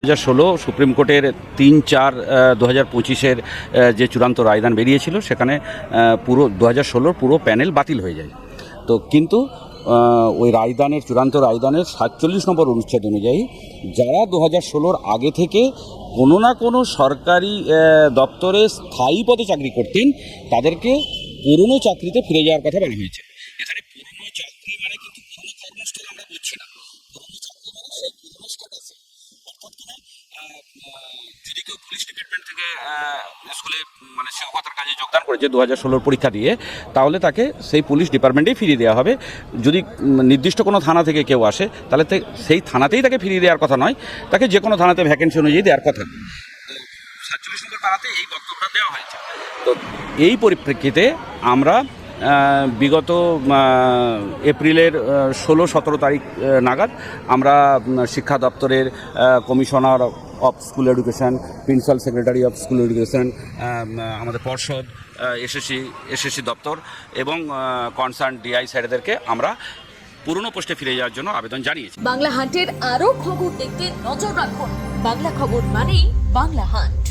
2016 supreme কোর্টের 3/4/2025 যে চূড়ান্ত রায়দান বেরিয়েছিল সেখানে পুরো 2016 পুরো প্যানেল বাতিল হয়ে যায়। তো কিন্তু ওই রায়দানের চূড়ান্ত রায়দানের 47 নম্বর অনুচ্ছেদ অনুযায়ী যারা 2016 আগে থেকে কোনো না কোনো সরকারি দপ্তরে স্থায়ী পদে চাকরি করতেন তাদেরকে পুরনো চাকরিতে ফিরে যাওয়ার কথা বলা হয়েছে। এখানে পুরনো চাকরি মানে কিন্তু পুরনো কর্মস্থল আমরা বলছি না, পুরনো চাকরি মানে সেই পুরনো স্ট্যাটাসে। অর্থাৎ কিনা যদি কেউ পুলিশ ডিপার্টমেন্ট থেকে স্কুলে মানে শিক্ষকতার কাজে যোগদান করেছে 2016 পরীক্ষা দিয়ে, তাহলে তাকে সেই পুলিশ ডিপার্টমেন্টেই ফিরিয়ে দেওয়া হবে। যদি নির্দিষ্ট কোনো থানা থেকে কেউ আসে তাহলে সেই থানাতেই তাকে ফিরিয়ে দেওয়ার কথা নয়, তাকে যে কোনো থানাতে ভ্যাকেন্সি অনুযায়ী দেওয়ার কথা। 47 নম্বর পাড়াতে এই বক্তব্যটা দেওয়া হয়েছে। তো এই পরিপ্রেক্ষিতে আমরা বিগত এপ্রিলের 16-17 তারিখ নাগাদ আমরা শিক্ষা দপ্তরের commissioner of school education, principal secretary of school education, আমাদের পর্ষদ, এসএসসি দপ্তর এবং কনসার্ন ডিআই স্যারেদেরকে আমরা পুরনো পোস্টে ফিরে যাওয়ার জন্য আবেদন জানিয়েছি। বাংলা হান্টের আরও খবর দেখতে নজর রাখুন। বাংলা খবর মানেই বাংলা হান্ট।